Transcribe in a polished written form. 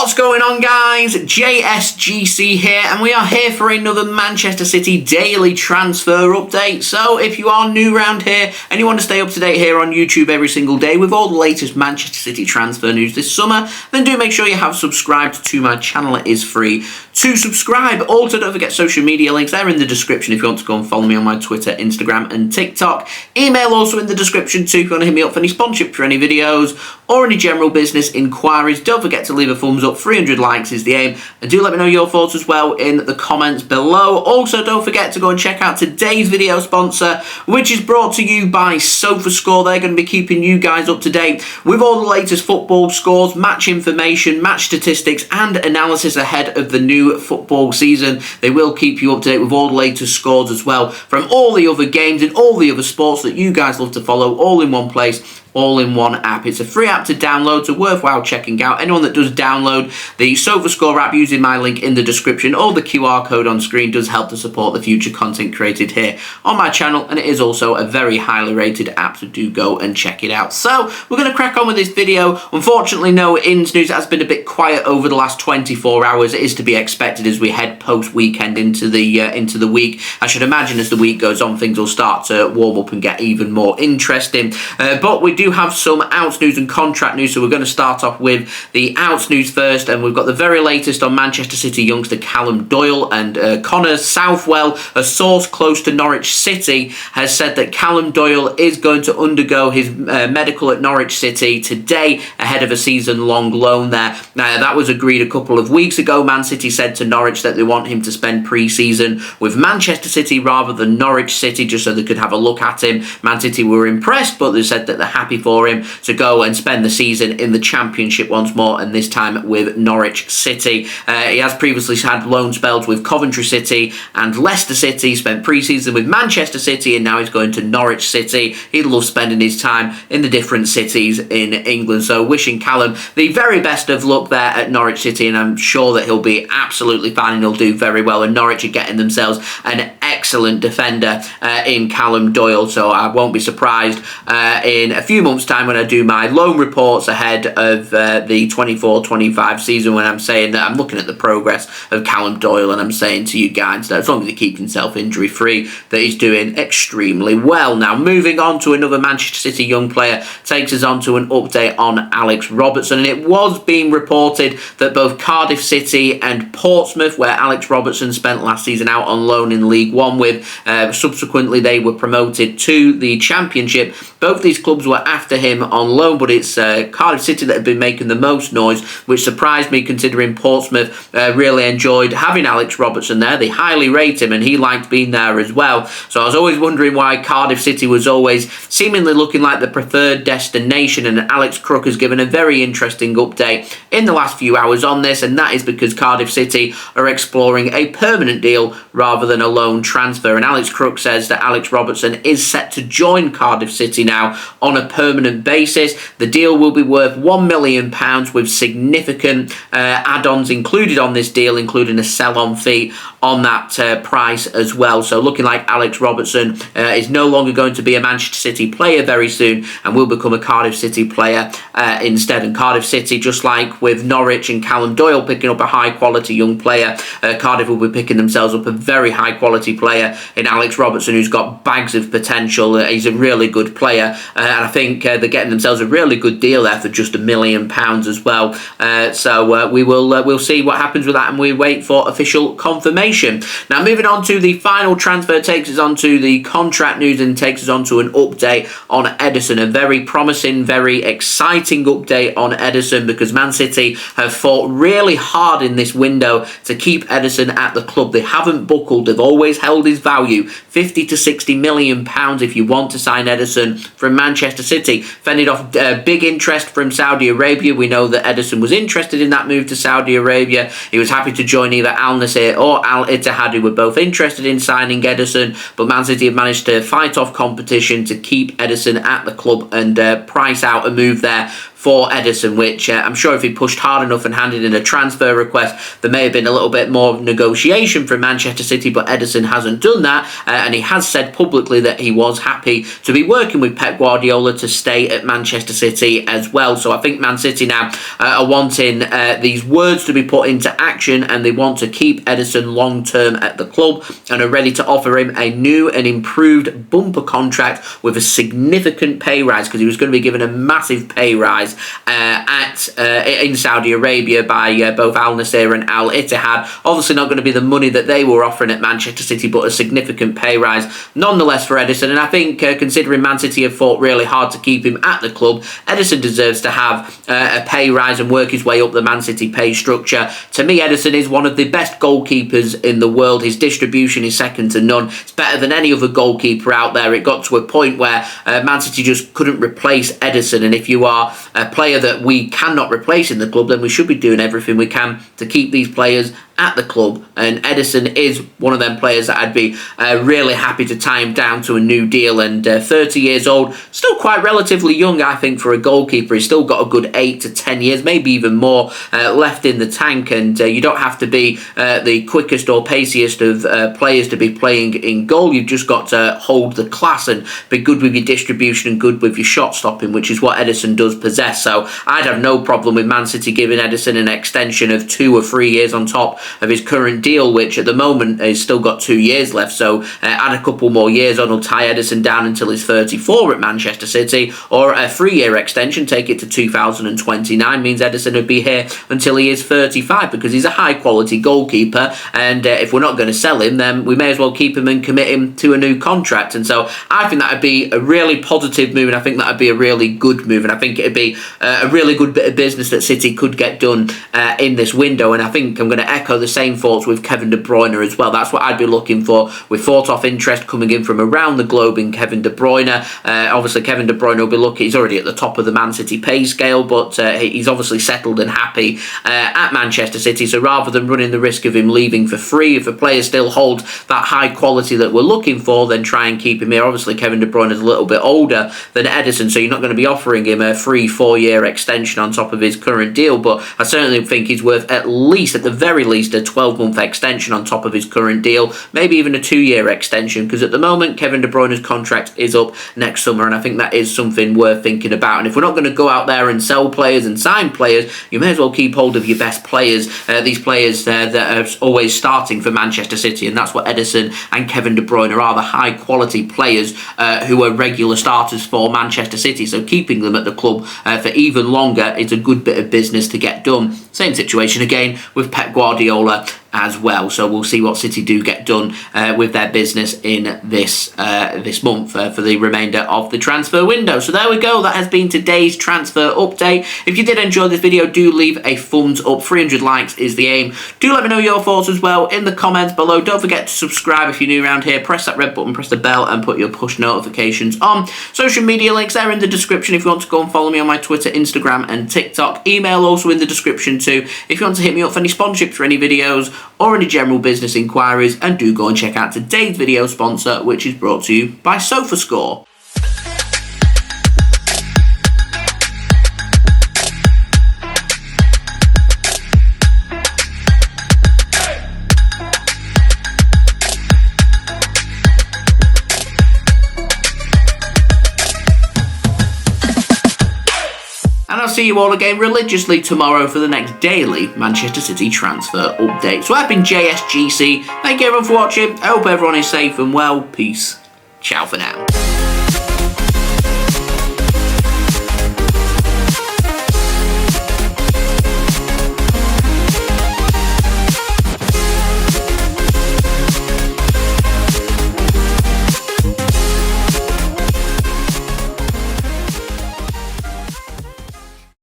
What's going on, guys? JSGC here, and we are here for another Manchester City daily transfer update. So if you are new around here and you want to stay up to date here on YouTube every single day with all the latest Manchester City transfer news this summer, then do make sure you have subscribed to my channel. It is free to subscribe. Also, don't forget social media links. They're in the description if you want to go and follow me on my Twitter, Instagram and TikTok. Email also in the description too if you want to hit me up for any sponsorship for any videos or any general business inquiries. Don't forget to leave a thumbs up. 300 likes is the aim, and do let me know your thoughts as well in the comments below. Also, don't forget to go and check out today's video sponsor, which is brought to you by Sofascore. They're going to be keeping you guys up to date with all the latest football scores, match information, match statistics and analysis ahead of the new football season. They will keep you up to date with all the latest scores as well from all the other games and all the other sports that you guys love to follow, all in one place, all in one app. It's a free app to download, so worthwhile checking out. Anyone that does download the Sofascore app using my link in the description or the QR code on screen does help to support the future content created here on my channel, and it is also a very highly rated app, so do go and check it out. So we're going to crack on with this video. Unfortunately, no ins news. It has been a bit quiet over the last 24 hours. It is to be expected as we head post-weekend into the week. I should imagine as the week goes on, things will start to warm up and get even more interesting. But we do have some outs news and contract news, so we're going to start off with the outs news first, and we've got the very latest on Manchester City youngster Callum Doyle and Connor Southwell. A source close to Norwich City has said that Callum Doyle is going to undergo his medical at Norwich City today ahead of a season-long loan there. Now, that was agreed a couple of weeks ago. Man City said to Norwich that they want him to spend pre-season with Manchester City rather than Norwich City, just so they could have a look at him. Man City were impressed, but they said that they're happy for him to go and spend the season in the Championship once more, and this time with Norwich City. He has previously had loan spells with Coventry City and Leicester City, spent pre-season with Manchester City, and now he's going to Norwich City. He loves spending his time in the different cities in England, so wishing Callum the very best of luck there at Norwich City, and I'm sure that he'll be absolutely fine and he'll do very well, and Norwich are getting themselves an excellent defender in Callum Doyle, so I won't be surprised in a few months' time when I do my loan reports ahead of the 24-25 season, when I'm saying that I'm looking at the progress of Callum Doyle and I'm saying to you guys that as long as he keeps himself injury free, that he's doing extremely well. Now, moving on to another Manchester City young player takes us on to an update on Alex Robertson, and it was being reported that both Cardiff City and Portsmouth, where Alex Robertson spent last season out on loan in League One with, subsequently they were promoted to the Championship. Both these clubs were after him on loan, but it's Cardiff City that have been making the most noise, which surprised me considering Portsmouth really enjoyed having Alex Robertson there. They highly rate him and he liked being there as well. So I was always wondering why Cardiff City was always seemingly looking like the preferred destination, and Alex Crook has given a very interesting update in the last few hours on this, and that is because Cardiff City are exploring a permanent deal rather than a loan transfer, and Alex Crook says that Alex Robertson is set to join Cardiff City now on a permanent basis. The deal will be worth £1 million with significant add-ons included on this deal, including a sell-on fee on that price as well. So looking like Alex Robertson is no longer going to be a Manchester City player very soon and will become a Cardiff City player instead. And Cardiff City, just like with Norwich and Callum Doyle picking up a high-quality young player, Cardiff will be picking themselves up a very high-quality player in Alex Robertson, who's got bags of potential. He's a really good player, and I think they're getting themselves a really good deal there for just £1 million as well. So we'll see what happens with that, and we wait for official confirmation. Now, moving on to the final transfer takes us on to the contract news and takes us on to an update on Ederson. A very promising, very exciting update on Ederson, because Man City have fought really hard in this window to keep Ederson at the club. They haven't buckled. They've always held his value, £50 to £60 million if you want to sign Ederson from Manchester City. Fended off big interest from Saudi Arabia. We know that Ederson was interested in that move to Saudi Arabia. He was happy to join either Al Nassr or Al Ittihad, who were both interested in signing Ederson, but Man City have managed to fight off competition to keep Ederson at the club and price out a move there for Ederson, which I'm sure if he pushed hard enough and handed in a transfer request, there may have been a little bit more negotiation from Manchester City, but Ederson hasn't done that, and he has said publicly that he was happy to be working with Pep Guardiola to stay at Manchester City as well. So I think Man City now are wanting these words to be put into action, and they want to keep Ederson long term at the club and are ready to offer him a new and improved bumper contract with a significant pay rise, because he was going to be given a massive pay rise in Saudi Arabia by both Al Nassr and Al Ittihad. Obviously not going to be the money that they were offering at Manchester City, but a significant pay rise nonetheless for Ederson. And I think considering Man City have fought really hard to keep him at the club, Ederson deserves to have a pay rise and work his way up the Man City pay structure. To me, Ederson is one of the best goalkeepers in the world. His distribution is second to none. It's better than any other goalkeeper out there. It got to a point where Man City just couldn't replace Ederson, and if you are a player that we cannot replace in the club, then we should be doing everything we can to keep these players at the club, and Ederson is one of them players that I'd be really happy to tie him down to a new deal. And 30 years old, still quite relatively young, I think, for a goalkeeper. He's still got a good 8 to 10 years, maybe even more left in the tank, and you don't have to be the quickest or paciest of players to be playing in goal. You've just got to hold the class and be good with your distribution and good with your shot stopping, which is what Ederson does possess. So I'd have no problem with Man City giving Ederson an extension of 2 or 3 years on top of his current deal, which at the moment has still got 2 years left. So add a couple more years on, will tie Ederson down until he's 34 at Manchester City, or a 3-year extension, take it to 2029, means Ederson would be here until he is 35, because he's a high quality goalkeeper, and if we're not going to sell him, then we may as well keep him and commit him to a new contract. And so I think that would be a really positive move, and I think that would be a really good move, and I think it would be a really good bit of business that City could get done in this window. And I think I'm going to echo the same thoughts with Kevin De Bruyne as well. That's what I'd be looking for. We've fought off interest coming in from around the globe in Kevin De Bruyne. Obviously Kevin De Bruyne will be lucky. He's already at the top of the Man City pay scale, but he's obviously settled and happy at Manchester City. So rather than running the risk of him leaving for free, if a player still holds that high quality that we're looking for, then try and keep him here. Obviously Kevin De Bruyne is a little bit older than Ederson, so you're not going to be offering him a free 4-year extension on top of his current deal, but I certainly think he's worth at the very least, a 12-month extension on top of his current deal, maybe even a 2-year extension, because at the moment Kevin De Bruyne's contract is up next summer, and I think that is something worth thinking about. And if we're not going to go out there and sell players and sign players, you may as well keep hold of your best players, these players that are always starting for Manchester City, and that's what Ederson and Kevin De Bruyne are, the high quality players who are regular starters for Manchester City. So keeping them at the club for even longer is a good bit of business to get done. Same situation again with Pep Guardiola as well. So we'll see what City do get done with their business in this month for the remainder of the transfer window. So there we go. That has been today's transfer update. If you did enjoy this video, do leave a thumbs up. 300 likes is the aim. Do let me know your thoughts as well in the comments below. Don't forget to subscribe if you're new around here. Press that red button, press the bell, and put your push notifications on. Social media links there in the description if you want to go and follow me on my Twitter, Instagram, and TikTok. Email also in the description too if you want to hit me up for any sponsorship for any videos or any general business inquiries. And do go and check out today's video sponsor, which is brought to you by Sofascore. And I'll see you all again religiously tomorrow for the next daily Manchester City transfer update. So I've been JSGC. Thank you everyone for watching. I hope everyone is safe and well. Peace. Ciao for now.